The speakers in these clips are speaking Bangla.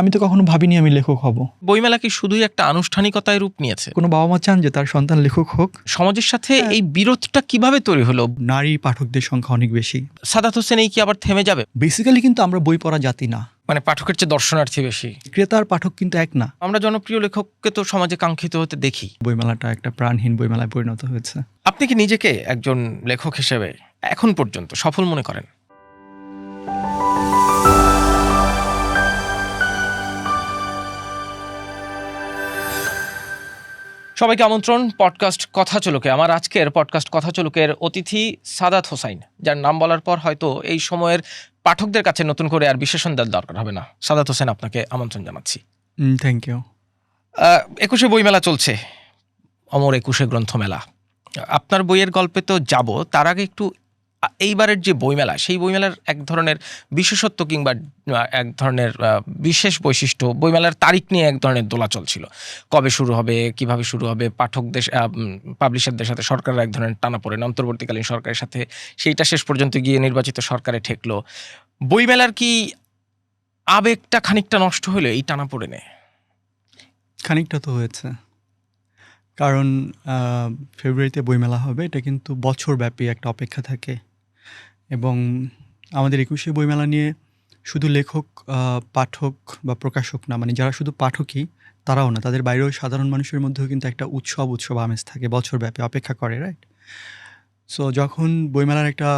আমি তো কখনো ভাবিনি আমি লেখক হব। বইমেলা কি শুধুই একটা আনুষ্ঠানিকতায় রূপ নিয়েছে? কোনো বাবা মা চান যে তার সন্তান লেখক হোক। সমাজের সাথে হ্যাঁ। এই বিরোধটা কিভাবে তৈরি হলো? নারী পাঠকদের সংখ্যা অনেক বেশি। সাদাত হোসেন এই কি আবার থেমে যাবে? বেসিক্যালি কিন্তু আমরা বই পড়া জাতি না, মানে পাঠকের চেয়ে দর্শনার্থী বেশি। ক্রেতার পাঠক কিন্তু এক না। আমরা জনপ্রিয় লেখককে তো সমাজে কাঙ্ক্ষিত হতে দেখি। বইমেলাটা একটা প্রাণহীন বইমেলায় পরিণত হয়েছে। আপনি কি নিজেকে একজন লেখক হিসেবে এখন পর্যন্ত সফল মনে করেন? সবাইকে আমন্ত্রণ পডকাস্ট কথা চলুকে। আমার আজকের পডকাস্ট কথা চলুকের অতিথি সাদাত হোসাইন, যার নাম বলার পর হয়তো এই সময়ের পাঠকদের কাছে নতুন করে আর বিশেষণ দেওয়ার দরকার হবে না। সাদাত হোসেন, আপনাকে আমন্ত্রণ জানাচ্ছি। Thank you. 21শে বইমেলা চলছে, অমর 21শে গ্রন্থমেলা। আপনার বইয়ের গল্পে তো যাব, তার আগে একটু এইবারের যে বইমেলা, সেই বইমেলার এক ধরনের বিশেষত্ব কিংবা এক ধরনের বিশেষ বৈশিষ্ট্য, বইমেলার তারিখ নিয়ে এক ধরনের দোলাচল ছিল। কবে শুরু হবে, কিভাবে শুরু হবে, পাঠকদের পাবলিশারদের সাথে সরকারের এক ধরনের টানাপোড়েন, অন্তর্বর্তীকালীন সরকারের সাথে, সেইটা শেষ পর্যন্ত গিয়ে নির্বাচিত সরকারে ঠেকলো। বইমেলার কি আবেগটা খানিকটা নষ্ট হলো এই টানাপোড়েনে? খানিকটা তো হয়েছে, কারণ ফেব্রুয়ারিতে বইমেলা হবে, এটা কিন্তু বছরব্যাপী একটা অপেক্ষা থাকে। এবং আমাদের 21শে বইমেলা নিয়ে শুধু লেখক, পাঠক বা প্রকাশক না, মানে যারা শুধু পাঠকই তারাও না, তাদের বাইরেও সাধারণ মানুষের মধ্যেও কিন্তু একটা উৎসব আমেজ থাকে, বছরব্যাপী অপেক্ষা করে, রাইট? সো যখন বইমেলার একটা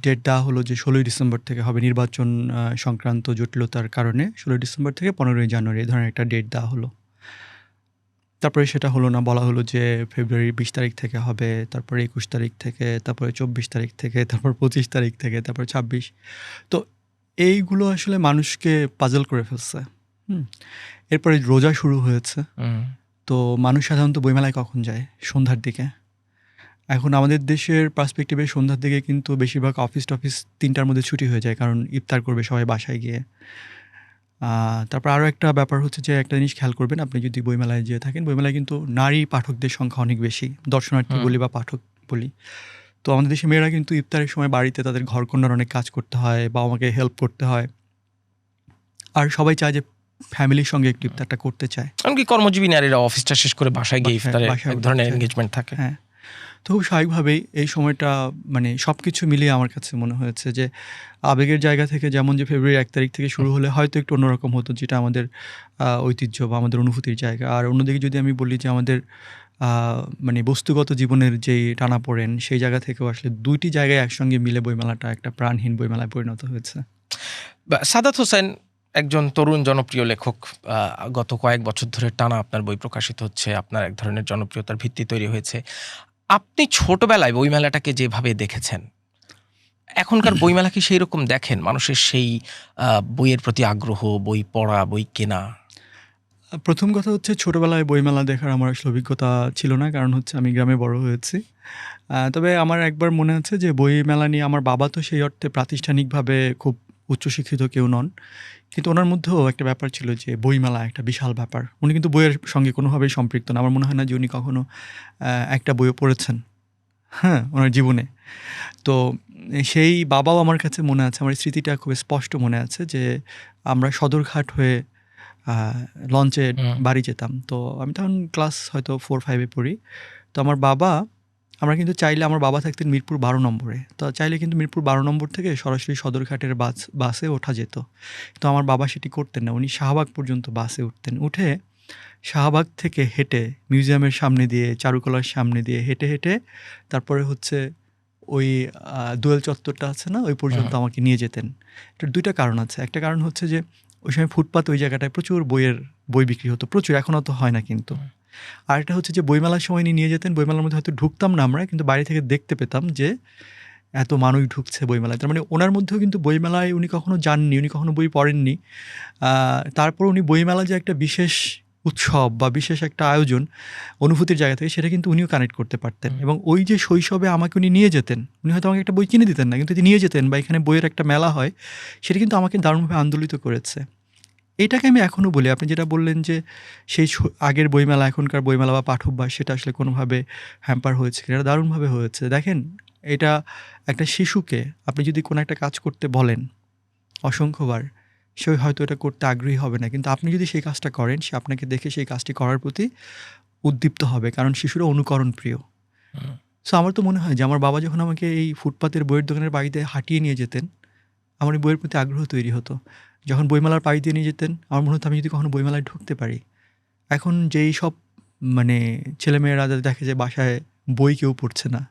ডেট দেওয়া হলো যে 16ই ডিসেম্বর থেকে হবে, নির্বাচন সংক্রান্ত জটিলতার কারণে 16ই ডিসেম্বর থেকে 15ই জানুয়ারি এই ধরনের একটা ডেট দেওয়া হলো। তারপরে সেটা হলো না, বলা হলো যে ফেব্রুয়ারি 20 তারিখ থেকে হবে, তারপরে 21 তারিখ থেকে, তারপরে 24 তারিখ থেকে, তারপর 25 তারিখ থেকে, তারপর 26। তো এইগুলো আসলে মানুষকে পাজল করে ফেলছে। এরপরে রোজা শুরু হয়েছে। তো মানুষ সাধারণত বইমেলায় কখন যায়? সন্ধ্যার দিকে। এখন আমাদের দেশের পার্সপেক্টিভে সন্ধ্যার দিকে কিন্তু বেশিরভাগ অফিস 3টার মধ্যে ছুটি হয়ে যায়, কারণ ইফতার করবে সবাই বাসায় গিয়ে। তারপর আরও একটা ব্যাপার হচ্ছে যে, একটা জিনিস খেয়াল করবেন, আপনি যদি বইমেলায় যেয়ে থাকেন, বইমেলায় কিন্তু নারী পাঠকদের সংখ্যা অনেক বেশি, দর্শনার্থী বলি বা পাঠক বলি। তো আমাদের দেশে মেয়েরা কিন্তু ইফতারের সময় বাড়িতে তাদের ঘরকন্যার অনেক কাজ করতে হয়, বাবা মাকে হেল্প করতে হয়, আর সবাই চায় যে ফ্যামিলির সঙ্গে একটু ইফতারটা করতে চায়। এমনকি কর্মজীবী নারীরা অফিসটা শেষ করে বাসায় গিয়ে ইফতারে এক ধরনের এনগেজমেন্ট থাকে। হ্যাঁ, তো খুব স্বাভাবিকভাবেই এই সময়টা, মানে সব কিছু মিলিয়ে আমার কাছে মনে হয়েছে যে আবেগের জায়গা থেকে যেমন যে ফেব্রুয়ারি 1 তারিখ থেকে শুরু হলে হয়তো একটু অন্যরকম হতো, যেটা আমাদের ঐতিহ্য বা আমাদের অনুভূতির জায়গা। আর অন্যদিকে যদি আমি বলি যে আমাদের মানে বস্তুগত জীবনের যেই টানাপোড়েন, সেই জায়গা থেকেও আসলে দুইটি জায়গায় একসঙ্গে মিলে বইমেলাটা একটা প্রাণহীন বইমেলায় পরিণত হয়েছে। সাদাত হোসেন একজন তরুণ জনপ্রিয় লেখক। গত কয়েক বছর ধরে টানা আপনার বই প্রকাশিত হচ্ছে, আপনার এক ধরনের জনপ্রিয়তার ভিত্তি তৈরি হয়েছে। আপনি ছোটবেলায় বইমেলাটাকে যেভাবে দেখেছেন, এখনকার বইমেলা কি সেই রকম দেখেন? মানুষের সেই বইয়ের প্রতি আগ্রহ, বই পড়া, বই কেনা? প্রথম কথা হচ্ছে, ছোটোবেলায় বইমেলা দেখার আমার আসলে অভিজ্ঞতা ছিল না, কারণ হচ্ছে আমি গ্রামে বড় হয়েছি। তবে আমার একবার মনে আছে যে বইমেলা নিয়ে, আমার বাবা তো সেই অর্থে প্রাতিষ্ঠানিকভাবে খুব উচ্চশিক্ষিত কেউ নন, কিন্তু ওনার মধ্যেও একটা ব্যাপার ছিল যে বইমেলা একটা বিশাল ব্যাপার। উনি কিন্তু বইয়ের সঙ্গে কোনোভাবেই সম্পৃক্ত না। আমার মনে হয় না যে উনি কখনো একটা বইও পড়েছেন, হ্যাঁ, ওনার জীবনে। তো সেই বাবাও আমার কাছে মনে আছে, আমার স্মৃতিটা খুব স্পষ্ট মনে আছে যে আমরা সদরঘাট হয়ে লঞ্চে বাড়ি যেতাম। তো আমি তখন ক্লাস হয়তো 4-5 পড়ি। তো আমার বাবা, আমরা কিন্তু চাইলে, আমার বাবা থাকতেন মিরপুর 12 নম্বরে, তো চাইলে কিন্তু মিরপুর 12 নম্বর থেকে সরাসরি সদরঘাটের বাসে ওঠা যেত। তো আমার বাবা সেটি করতেন না, উনি শাহবাগ পর্যন্ত বাসে উঠতেন, উঠে শাহবাগ থেকে হেঁটে মিউজিয়ামের সামনে দিয়ে, চারুকলার সামনে দিয়ে হেঁটে হেঁটে তারপরে হচ্ছে ওই দোয়েল চত্বরটা আছে না, ওই পর্যন্ত আমাকে নিয়ে যেতেন। এটার 2টা কারণ আছে। একটা কারণ হচ্ছে যে ওই সময় ফুটপাত, ওই জায়গাটায় প্রচুর বই বিক্রি হতো, প্রচুর, এখনও তো হয় না কিন্তু। আরেকটা হচ্ছে যে বইমেলার সময় নিয়ে যেতেন, বইমেলার মধ্যে হয়তো ঢুকতাম না আমরা, কিন্তু বাইরে থেকে দেখতে পেতাম যে এত মানুষ ঢুকছে বইমেলায়। তার মানে ওনার মধ্যেও কিন্তু বইমেলায় উনি কখনো যাননি, উনি কখনো বই পড়েননি। তারপর উনি বইমেলা যে একটা বিশেষ উৎসব বা বিশেষ একটা আয়োজন, অনুভূতির জায়গা থেকে, সেটা কিন্তু উনিও কানেক্ট করতে পারতেন। এবং ওই যে শৈশবে আমাকে উনি নিয়ে যেতেন, উনি হয়তো আমাকে একটা বই কিনে দিতেন না, কিন্তু নিয়ে যেতেন, বা এখানে বইয়ের একটা মেলা হয়, সেটা কিন্তু আমাকে দারুণভাবে আন্দোলিত করেছে। এটাকে আমি এখনও বলি, আপনি যেটা বললেন যে সেই আগের বইমেলা, এখনকার বইমেলা বা পাঠকবাস, সেটা আসলে কোনোভাবে হ্যাম্পার হয়েছে কিনা, এটা দারুণভাবে হয়েছে। দেখেন, এটা একটা শিশুকে আপনি যদি কোনো একটা কাজ করতে বলেন অসংখ্যবার, সে হয়তো এটা করতে আগ্রহী হবে না, কিন্তু আপনি যদি সেই কাজটা করেন সে আপনাকে দেখে সেই কাজটি করার প্রতি উদ্দীপ্ত হবে, কারণ শিশুরা অনুকরণ প্রিয়। হুম। সো আমার তো মনে হয় যে আমার বাবা যখন আমাকে এই ফুটপাতের বইয়ের দোকানের পাশ দিয়ে হাঁটিয়ে নিয়ে যেতেন, আমার এই বইয়ের প্রতি আগ্রহ তৈরি হতো। যখন বইমেলার পাশ দিয়ে নিয়ে যেতেন আমার মনে হতো আমি যদি কখনো বইমেলায় ঢুকতে পারি। এখন যেই সব মানে ছেলেমেয়েরা যাদের দেখে যে বাসায় বই কেউ পড়ছে না,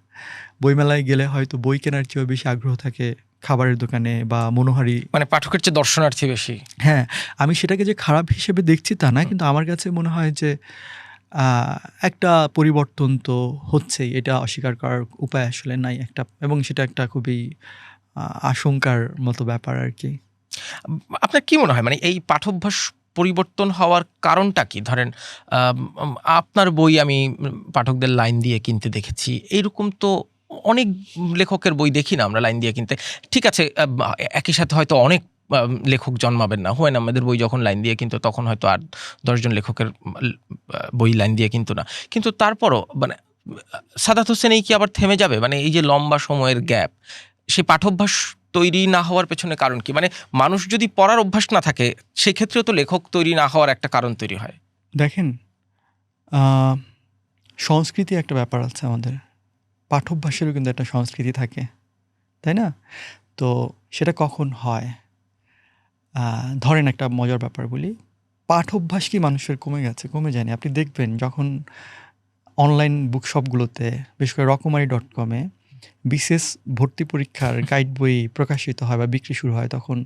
বইমেলায় গেলে হয়তো বই কেনার চেয়েও বেশি আগ্রহ থাকে খাবারের দোকানে বা মনোহারি। মানে পাঠকের চেয়ে দর্শনার্থী বেশি। হ্যাঁ, আমি সেটাকে যে খারাপ হিসেবে দেখছি তা না, কিন্তু আমার কাছে মনে হয় যে একটা পরিবর্তন তো হচ্ছেই, এটা অস্বীকার করার উপায় আসলে নাই একটা, এবং সেটা একটা খুবই আশঙ্কার মতো ব্যাপার আর কি। আপনার কি মনে হয় মানে এই পাঠ্যাভ্যাস পরিবর্তন হওয়ার কারণটা কি? ধরেন আপনার বই আমি পাঠকদের লাইন দিয়ে কিনতে দেখেছি। এইরকম তো অনেক লেখকের বই দেখি না আমরা লাইন দিয়ে কিনতে। ঠিক আছে, একই সাথে হয়তো অনেক লেখক জন্মাবেন না। হুমায়ূন আহমেদের বই যখন লাইন দিয়ে কিনতো তখন হয়তো ৮-১০ জন লেখকের বই লাইন দিয়ে কিনতো না। কিন্তু তারপরও মানে সাদাত হোসেনেই কি আবার থেমে যাবে? মানে এই যে লম্বা সময়ের গ্যাপ, সেই পাঠ্যাভ্যাস তৈরি না হওয়ার পেছনে কারণ কি? মানে মানুষ যদি পড়ার অভ্যাস না থাকে সেক্ষেত্রেও তো লেখক তৈরি না হওয়ার একটা কারণ তৈরি হয়। দেখেন, সংস্কৃতি একটা ব্যাপার আছে আমাদের, পাঠ্যাভ্যাসেরও কিন্তু একটা সংস্কৃতি থাকে, তাই না? তো সেটা কখন হয়? ধরেন একটা মজার ব্যাপার বলি, পাঠ অভ্যাস কি মানুষের কমে গেছে? কমে যায়নি। আপনি দেখবেন যখন অনলাইন বুকশপগুলোতে, বিশেষ করে রকমারি.com-এ বিশেষ ভর্তি পরীক্ষার গাইড বই প্রকাশিত হয় বা বিক্রি শুরু হয়, তখন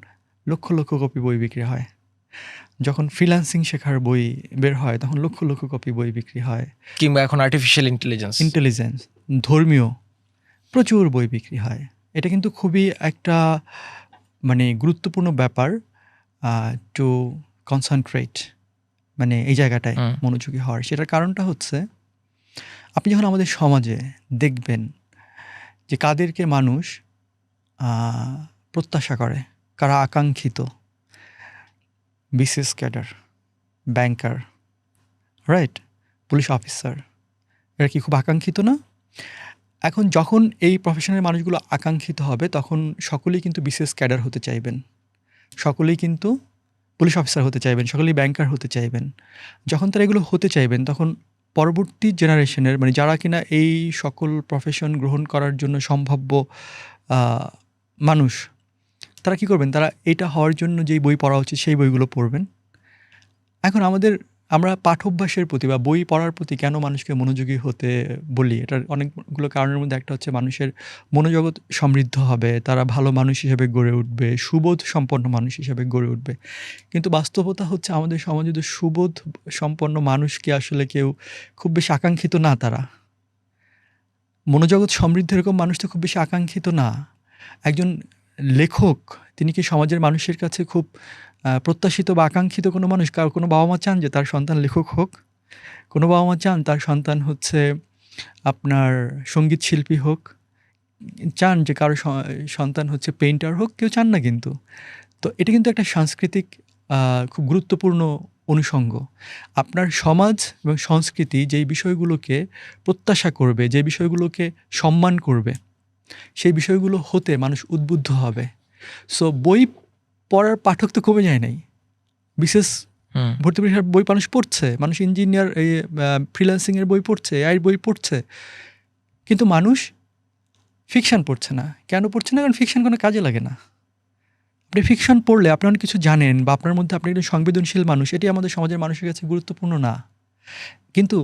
লক্ষ লক্ষ কপি বই বিক্রি হয়। যখন ফ্রিল্যান্সিং শেখার বই বের হয় তখন লক্ষ লক্ষ কপি বই বিক্রি হয়। কিংবা এখন আর্টিফিশিয়াল ইন্টেলিজেন্স, ধর্মীয় প্রচুর বই বিক্রি হয়। এটা কিন্তু খুবই একটা মানে গুরুত্বপূর্ণ ব্যাপার, টু কনসেন্ট্রেট, মানে এই জায়গাটায় হুম। মনোযোগী হওয়ার। সেটার কারণটা হচ্ছে, আপনি যখন আমাদের সমাজে দেখবেন যে কাদেরকে মানুষ প্রত্যাশা করে, কারা আকাঙ্ক্ষিত, বিসিএস ক্যাডার, ব্যাংকার, রাইট, পুলিশ অফিসার, এরা কি খুব আকাঙ্ক্ষিত না? এখন যখন এই প্রফেশনের মানুষগুলো আকাঙ্ক্ষিত হবে তখন সকলেই কিন্তু বিসিএস ক্যাডার হতে চাইবেন, সকলেই কিন্তু পুলিশ অফিসার হতে চাইবেন, সকলেই ব্যাংকার হতে চাইবেন। যখন তারা এগুলো হতে চাইবেন তখন পরবর্তী জেনারেশনের, মানে যারা কিনা এই সকল প্রফেশন গ্রহণ করার জন্য সম্ভাব্য মানুষ, তারা কি করবেন? তারা এটা হওয়ার জন্য যেই বই পড়া উচিত সেই বইগুলো পড়বেন। এখন আমরা পাঠ্যাভ্যাসের প্রতি বা বই পড়ার প্রতি কেন মানুষকে মনোযোগী হতে বলি, এটার অনেকগুলো কারণের মধ্যে একটা হচ্ছে মানুষের মনোজগৎ সমৃদ্ধ হবে, তারা ভালো মানুষ হিসেবে গড়ে উঠবে, সুবোধ সম্পন্ন মানুষ হিসেবে গড়ে উঠবে। কিন্তু বাস্তবতা হচ্ছে আমাদের সমাজে তো সুবোধ সম্পন্ন মানুষকে আসলে কেউ খুব বেশি আকাঙ্ক্ষিত না। তারা মনোজগৎ সমৃদ্ধ এরকম মানুষ তো খুব বেশি আকাঙ্ক্ষিত না। একজন লেখক, তিনি কি সমাজের মানুষের কাছে খুব প্রত্যাশিত বা আকাঙ্ক্ষিত কোনো মানুষ? কোনো বাবা মা চান যে তার সন্তান লেখক হোক? কোনো বাবা মা চান তার সন্তান হচ্ছে আপনার সঙ্গীত শিল্পী হোক? চান যে কারো সন্তান হচ্ছে পেইন্টার হোক? কেউ চান না কিন্তু। তো এটা কিন্তু একটা সাংস্কৃতিক খুব গুরুত্বপূর্ণ অনুষঙ্গ। আপনার সমাজ এবং সংস্কৃতি যেই বিষয়গুলোকে প্রত্যাশা করবে, যে বিষয়গুলোকে সম্মান করবে, সেই বিষয়গুলো হতে মানুষ উদ্বুদ্ধ হবে। সো বই পড়ার পাঠক তো কমে যায় নাই। বিশেষ ভর্তি পরীক্ষার বই মানুষ পড়ছে, মানুষ ইঞ্জিনিয়ার, এই ফ্রিল্যান্সিংয়ের বই পড়ছে, এআইয়ের বই পড়ছে, কিন্তু মানুষ ফিকশন পড়ছে না। কেন পড়ছে না? কারণ ফিকশন কোনো কাজে লাগে না। আপনি ফিকশন পড়লে আপনি অনেক কিছু জানেন বা আপনার মধ্যে আপনি একজন সংবেদনশীল মানুষ, এটি আমাদের সমাজের মানুষের কাছে গুরুত্বপূর্ণ না। কিন্তু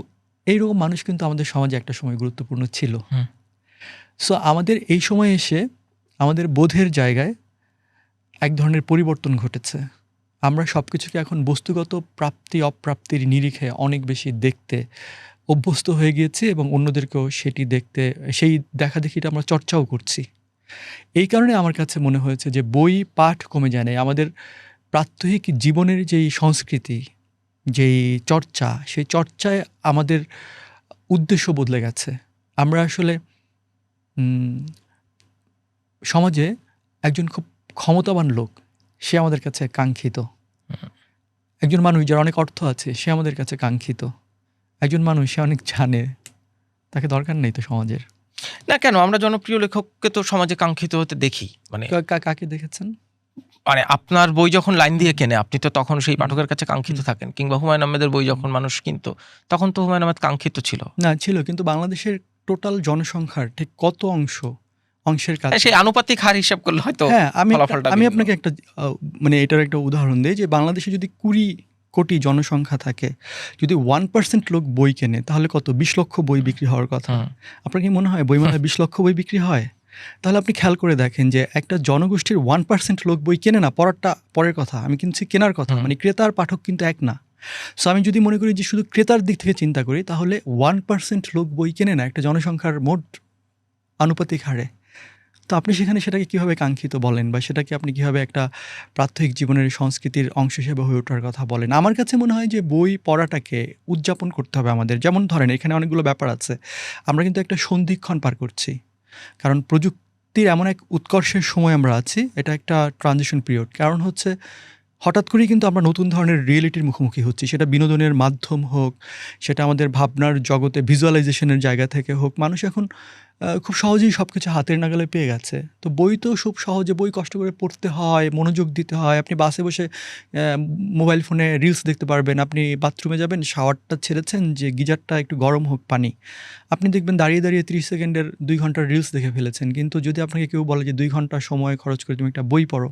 এইরকম মানুষ কিন্তু আমাদের সমাজে একটা সময় গুরুত্বপূর্ণ ছিল। সো আমাদের এই সময় এসে আমাদের বোধের জায়গায় এক ধরনের পরিবর্তন ঘটেছে। আমরা সব কিছুকে এখন বস্তুগত প্রাপ্তি অপ্রাপ্তির নিরিখে অনেক বেশি দেখতে অভ্যস্ত হয়ে গিয়েছি এবং অন্যদেরকেও সেটি দেখতে, সেই দেখাদেখিটা আমরা চর্চাও করছি। এই কারণে আমার কাছে মনে হয়েছে যে বই পাঠ কমে যায় নাই। আমাদের প্রাত্যহিক জীবনের যেই সংস্কৃতি, যেই চর্চা, সেই চর্চায় আমাদের উদ্দেশ্য বদলে গেছে। আমরা আসলে সমাজে একজন খুব ক্ষমতাবান লোক, সে আমাদের কাছে কাঙ্ক্ষিত। একজন মানুষ যার অনেক অর্থ আছে, সে আমাদের কাছে কাঙ্ক্ষিত। একজন মানুষ সে অনেক জানে, তাকে দরকার নেই তো সমাজের। না কেন, আমরা জনপ্রিয় লেখককে তো সমাজে কাঙ্ক্ষিত হতে দেখি। মানে কাকে দেখেছেন? মানে আপনার বই যখন লাইন দিয়ে কেনে, আপনি তো তখন সেই পাঠকের কাছে কাঙ্ক্ষিত থাকেন, কিংবা হুমায়ুন আহমেদের বই যখন মানুষ কিনতো তখন তো হুমায়ুন আহমেদ কাঙ্ক্ষিত ছিল। না ছিল, কিন্তু বাংলাদেশের টোটাল জনসংখ্যার ঠিক কত অংশের হ্যাঁ, কাছে। সেই আনুপাতিক হার হিসাব করলে হয়তো হ্যাঁ, ফলাফলটা আমি ভিন্ন। আপনাকে একটা মানে এটার একটা উদাহরণ দেই যে বাংলাদেশে যদি ২০ কোটি জনসংখ্যা থাকে, যদি 1% লোক বই কেনে তাহলে কত? ২০ লক্ষ বই বিক্রি হওয়ার কথা। হুম। আপনার কি মনে হয় বইমেলায় ২০ লক্ষ বই বিক্রি হয়? তাহলে আপনি খেয়াল করে দেখেন যে একটা জনগোষ্ঠীর 1% লোক বই কেনে না, পড়ারটা পরের কথা। আমি কিনছি কেনার কথা। হুম। মানে ক্রেতা আর পাঠক কিন্তু এক না। সো আমি যদি মনে করি যে শুধু ক্রেতার দিক থেকে চিন্তা করি, তাহলে 1% লোক বই কেনে না একটা জনসংখ্যার মোট আনুপাতিক হারে। তো আপনি সেখানে সেটাকে কীভাবে কাঙ্ক্ষিত বলেন, বা সেটাকে আপনি কীভাবে একটা প্রাত্যহিক জীবনের সংস্কৃতির অংশ হিসেবে হয়ে ওঠার কথা বলেন? আমার কাছে মনে হয় যে বই পড়াটাকে উদযাপন করতে হবে আমাদের। যেমন ধরেন এখানে অনেকগুলো ব্যাপার আছে। আমরা কিন্তু একটা সন্ধিক্ষণ পার করছি। কারণ প্রযুক্তির এমন এক উৎকর্ষের সময় আমরা আছি, এটা একটা ট্রানজিশন পিরিয়ড। কারণ হচ্ছে হঠাৎ করেই কিন্তু আমরা নতুন ধরনের রিয়েলিটির মুখোমুখি হচ্ছি। সেটা বিনোদনের মাধ্যম হোক, সেটা আমাদের ভাবনার জগতে ভিজুয়ালাইজেশনের জায়গা থেকে হোক। মানুষ এখন খুব সহজেই সব কিছু হাতের নাগালে পেয়ে গেছে। তো বই তো খুব সহজে, বই কষ্ট করে পড়তে হয়, মনোযোগ দিতে হয়। আপনি বাসে বসে মোবাইল ফোনে রিলস দেখতে পারবেন। আপনি বাথরুমে যাবেন, শাওয়ারটা ছেড়েছেন যে গিজারটা একটু গরম হোক পানি। আপনি দেখবেন দাঁড়িয়ে 30 সেকেন্ডের 2 ঘন্টার রিলস দেখে ফেলেছেন। কিন্তু যদি আপনাকে কেউ বলে যে 2 ঘন্টা সময় খরচ করে তুমি একটা বই পড়ো,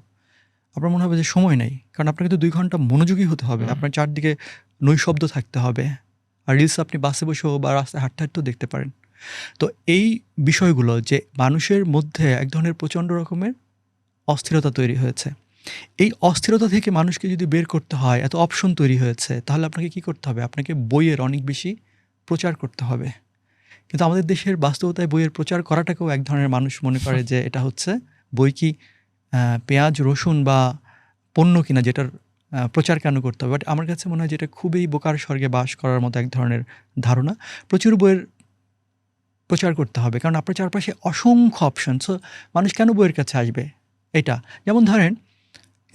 আপনার মনে হবে যে সময় নেই। কারণ আপনাকে তো 2 ঘন্টা মনোযোগী হতে হবে। আপনার চারদিকে নৈশব্দ থাকতে হবে। আর রিলস আপনি বাসে বসেও বা রাস্তায় হাঁটতে হাঁটতেও দেখতে পারেন। তো এই বিষয়গুলো যে মানুষের মধ্যে এক ধরনের প্রচণ্ড রকমের অস্থিরতা তৈরি হয়েছে। এই অস্থিরতা থেকে মানুষকে যদি বের করতে হয়, এত অপশন তৈরি হয়েছে, তাহলে আপনাকে কি করতে হবে? আপনাকে বইয়ের অনেক বেশি প্রচার করতে হবে। কিন্তু আমাদের দেশের বাস্তবতায় বইয়ের প্রচার করাটাকেও এক ধরনের মানুষ মনে করে যে এটা হচ্ছে বই কি পেঁয়াজ, রসুন বা পণ্য কিনা, যেটার প্রচার কেন করতে হবে? বাট আমার কাছে মনে হয় যে এটা খুবই বোকার স্বর্গে বাস করার মতো এক ধরনের ধারণা। প্রচুর বইয়ের প্রচার করতে হবে, কারণ আপনার চারপাশে অসংখ্য অপশন। সো মানুষ কেন বইয়ের কাছে আসবে? এটা যেমন ধরেন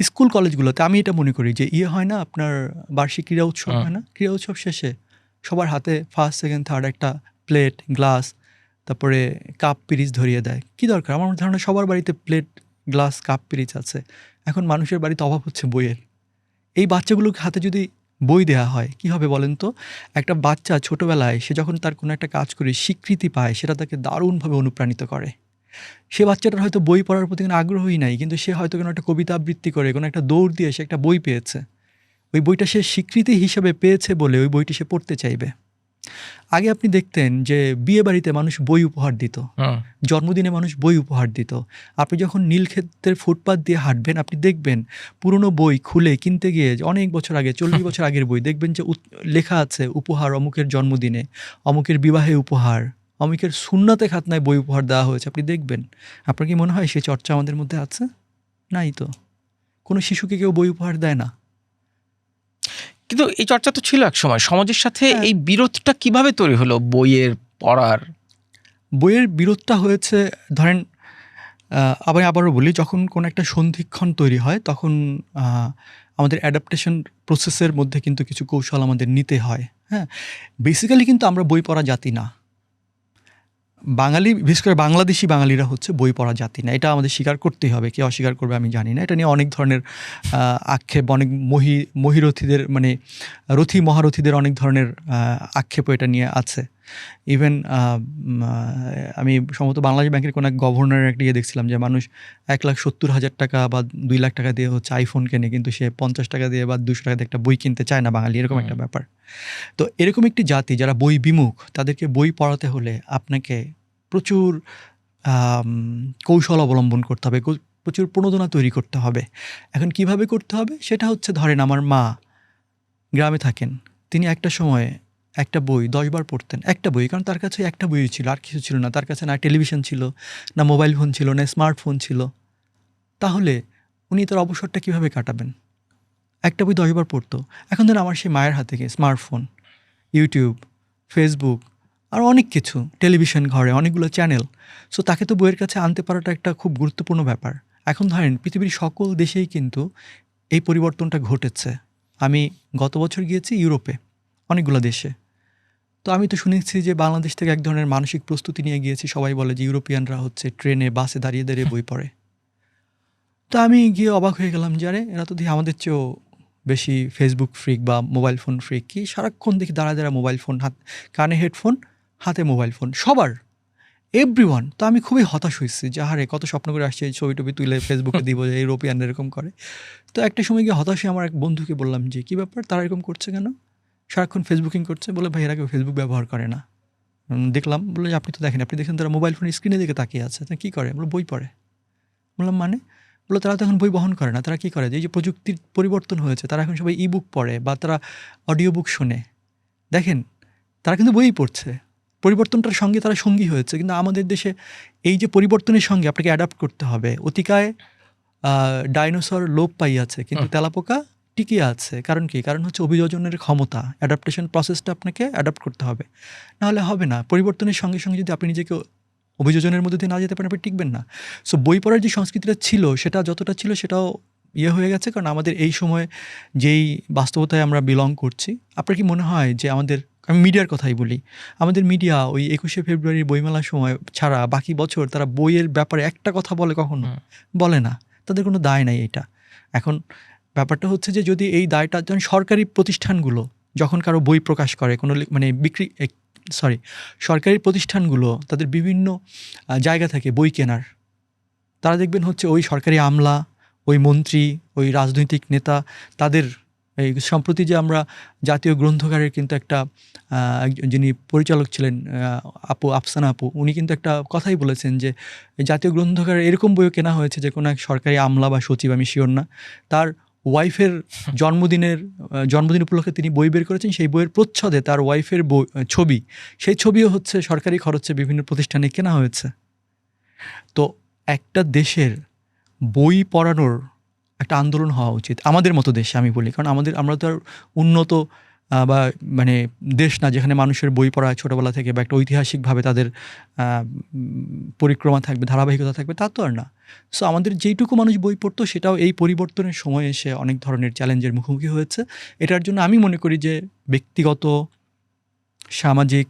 স্কুল কলেজগুলোতে আমি এটা মনে করি যে হয় না, আপনার বার্ষিক ক্রীড়া উৎসব হয় না? ক্রীড়া উৎসব শেষে সবার হাতে ফার্স্ট, সেকেন্ড, থার্ড একটা প্লেট, গ্লাস, তারপরে কাপ, পিরিচ ধরিয়ে দেয়। কি দরকার? আমার ধারণা সবার বাড়িতে প্লেট, গ্লাস, কাপ, পিরিচ আছে। এখন মানুষের বাড়িতে অভাব হচ্ছে বইয়ের। এই বাচ্চাগুলোকে হাতে যদি বই দেয়া হয়, কি হবে বলেন তো? একটা বাচ্চা ছোটবেলায় সে যখন তার কোনো একটা কাজ করে স্বীকৃতি পায়, সেটা তাকে দারুণভাবে অনুপ্রাণিত করে। সে বাচ্চাটার হয়তো বই পড়ার প্রতি কোনো আগ্রহই নাই, কিন্তু সে হয়তো কোনো একটা কবিতা আবৃত্তি করে, কোনো একটা দৌড় দিয়ে সে একটা বই পেয়েছে। ওই বইটা সে স্বীকৃতি হিসেবে পেয়েছে বলে ওই বইটি সে পড়তে চাইবে। আগে আপনি দেখতেন যে বিয়েবাড়িতে মানুষ বই উপহার দিত, জন্মদিনে মানুষ বই উপহার দিত। আপনি যখন নীলক্ষেতের ফুটপাত দিয়ে হাঁটবেন, আপনি দেখবেন পুরনো বই খুলে কিনতে গিয়ে অনেক বছর আগে, 40 বছর আগের বই, দেখবেন যে লেখা আছে উপহার অমুকের জন্মদিনে, অমুকের বিবাহে উপহার, অমুকের সুন্নাতে খাতনায় বই উপহার দেওয়া হয়েছে। আপনি দেখবেন। আপনার কি মনে হয় সে চর্চা আমাদের মধ্যে আছে? নাই তো। কোনো শিশুকে কেউ বই উপহার দেয় না। কিন্তু এই চর্চা তো ছিল এক সময়। সমাজের সাথে হ্যাঁ। এই বিরোধটা কিভাবে তৈরি হলো বইয়ের পড়ার? বইয়ের বিরোধটা হয়েছে, ধরেন আমি আবারও বলি, যখন কোনো একটা সন্ধিক্ষণ তৈরি হয় তখন আমাদের অ্যাডাপ্টেশন প্রসেসের মধ্যে কিন্তু কিছু কৌশল আমাদের নিতে হয়। হ্যাঁ? বেসিক্যালি কিন্তু আমরা বই পড়া জাতি না। বাঙালি, বিশেষ করে বাংলাদেশি বাঙালিরা হচ্ছে বই পড়া জাতি না। এটা আমাদের স্বীকার করতেই হবে। কে অস্বীকার করবে আমি জানি না। এটা নিয়ে অনেক ধরনের আক্ষেপ, অনেক মহিরথীদের, মানে রথী মহারথীদের অনেক ধরনের আক্ষেপও এটা নিয়ে আছে। ইভেন আমি সম্ভবত বাংলাদেশ ব্যাংকের কোনো এক গভর্নরের একটা ইয়ে দেখছিলাম যে মানুষ 1,70,000 টাকা বা 2 লাখ টাকা দিয়ে হচ্ছে আইফোন কেনে, কিন্তু সে 50 টাকা দিয়ে বা 200 টাকা দিয়ে একটা বই কিনতে চায় না বাঙালি, এরকম একটা ব্যাপার। তো এরকম একটি জাতি যারা বই বিমুখ, তাদেরকে বই পড়াতে হলে আপনাকে প্রচুর কৌশল অবলম্বন করতে হবে, প্রচুর প্রণোদনা তৈরি করতে হবে। এখন কিভাবে করতে হবে সেটা হচ্ছে, ধরেন আমার মা গ্রামে থাকেন, তিনি একটা সময়ে একটা বই 10 বার পড়তেন। একটা বই, কারণ তার কাছে একটা বই ছিল, আর কিছু ছিল না। তার কাছে না টেলিভিশন ছিল, না মোবাইল ফোন ছিল, না স্মার্টফোন ছিল। তাহলে উনি তার অবসরটা কীভাবে কাটাবেন? একটা বই 10 বার পড়তো। এখন ধরেন আমার সেই মায়ের হাতে গিয়ে স্মার্টফোন, ইউটিউব, ফেসবুক, আর অনেক কিছু, টেলিভিশন, ঘরে অনেকগুলো চ্যানেল। সো তাকে তো বইয়ের কাছে আনতে পারাটা একটা খুব গুরুত্বপূর্ণ ব্যাপার। এখন ধরেন পৃথিবীর সকল দেশেই কিন্তু এই পরিবর্তনটা ঘটেছে। আমি গত বছর গিয়েছি ইউরোপে, অনেকগুলো দেশে। তো আমি তো শুনেছি যে বাংলাদেশ থেকে এক ধরনের মানসিক প্রস্তুতি নিয়ে গিয়েছি। সবাই বলে যে ইউরোপিয়ানরা হচ্ছে ট্রেনে, বাসে দাঁড়িয়ে দাঁড়িয়ে বই পড়ে। তো তো আমি গিয়ে অবাক হয়ে গেলাম যে আরে এরা তো দেখি আমাদের চেয়েও বেশি ফেসবুক ফ্রিক বা মোবাইল ফোন ফ্রিক, কি সারাক্ষণ দেখি দাঁড়া মোবাইল ফোন, কানে হেডফোন, হাতে মোবাইল ফোন, সবার, এভরিওয়ান। তো আমি খুবই হতাশ হয়েছি যে আরে কত স্বপ্ন করে আসছে, ছবি টবি তুলে ফেসবুকে দিব যে ইউরোপিয়ান এরকম করে। তো একটা সময় গিয়ে হতাশ হয়ে আমার এক বন্ধুকে বললাম যে কী ব্যাপার, তারা এরকম করছে কেন, সারাক্ষণ ফেসবুকিং করছে? বলে ভাই এরা কেউ ফেসবুক ব্যবহার করে না। দেখলাম, বললো যে আপনি তো দেখেন, আপনি দেখেন তারা মোবাইল ফোনের স্ক্রিনের দিকে তাকিয়ে আছে, তা কী করে? বলো বই পড়ে। বললাম মানে? বললো তারা তো এখন বই বহন করে না, তারা কী করে, যে এই যে প্রযুক্তির পরিবর্তন হয়েছে, তারা এখন সবাই ই বুক পড়ে বা তারা অডিও বুক শোনে। দেখেন তারা কিন্তু বইই পড়ছে, পরিবর্তনটার সঙ্গে তারা সঙ্গী হয়েছে। কিন্তু আমাদের দেশে এই যে পরিবর্তনের সঙ্গে আপনাকে অ্যাডাপ্ট করতে হবে। অতিকায় ডাইনোসর লোপ পাইয়াছে কিন্তু তেলাপোকা টিকিয়ে আছে। কারণ কি? কারণ হচ্ছে অভিযোজনের ক্ষমতা, অ্যাডাপ্টেশন প্রসেসটা আপনাকে অ্যাডাপ্ট করতে হবে, নাহলে হবে না। পরিবর্তনের সঙ্গে সঙ্গে যদি আপনি নিজেকে অভিযোজনের মধ্যে দিয়ে না যেতে পারেন, আপনি টিকবেন না। সো বই পড়ার যে সংস্কৃতিটা ছিল, সেটা যতটা ছিল সেটাও হয়ে গেছে। কারণ আমাদের এই সময় যেই বাস্তবতায় আমরা বিলং করছি, আপনার কি মনে হয় যে আমাদের, আমি মিডিয়ার কথাই বলি, আমাদের মিডিয়া ওই 21শে ফেব্রুয়ারির বইমেলার সময় ছাড়া বাকি বছর তারা বইয়ের ব্যাপারে একটা কথা বলে? কখনো বলে না, তাদের কোনো দায় নাই এটা। এখন ব্যাপারটা হচ্ছে যে যদি এই দায়টা, যেমন সরকারি প্রতিষ্ঠানগুলো যখন কারো বই প্রকাশ করে, কোনো মানে সরকারি প্রতিষ্ঠানগুলো তাদের বিভিন্ন জায়গা থেকে বই কেনার, তারা দেখবেন হচ্ছে ওই সরকারি আমলা, ওই মন্ত্রী, ওই রাজনৈতিক নেতা, তাদের এই সম্প্রতি যে আমরা জাতীয় গ্রন্থাগারের কিন্তু একটা যিনি পরিচালক ছিলেন আফসানা আপু, উনি কিন্তু একটা কথাই বলেছেন যে জাতীয় গ্রন্থাগারে এরকম বইও কেনা হয়েছে যে কোনো এক সরকারি আমলা বা সচিব, আমি শিওর না, তার ওয়াইফের জন্মদিন উপলক্ষে তিনি বই বের করেছেন। সেই বইয়ের প্রচ্ছদে তার ওয়াইফের ছবি, সেই ছবিও হচ্ছে সরকারি খরচে বিভিন্ন প্রতিষ্ঠানে কেনা হয়েছে। তো একটা দেশের বই পড়ানোর একটা আন্দোলন হওয়া উচিত আমাদের মতো দেশে, আমি বলি। কারণ আমরা তো আর উন্নত বা মানে দেশ না যেখানে মানুষের বই পড়া ছোটোবেলা থেকে বা একটা ঐতিহাসিকভাবে তাদের পরিক্রমা থাকবে, ধারাবাহিকতা থাকবে, তা তো আর না। সো আমাদের যেইটুকু মানুষ বই পড়তো সেটাও এই পরিবর্তনের সময় এসে অনেক ধরনের চ্যালেঞ্জের মুখোমুখি হয়েছে। এটার জন্য আমি মনে করি যে ব্যক্তিগত, সামাজিক,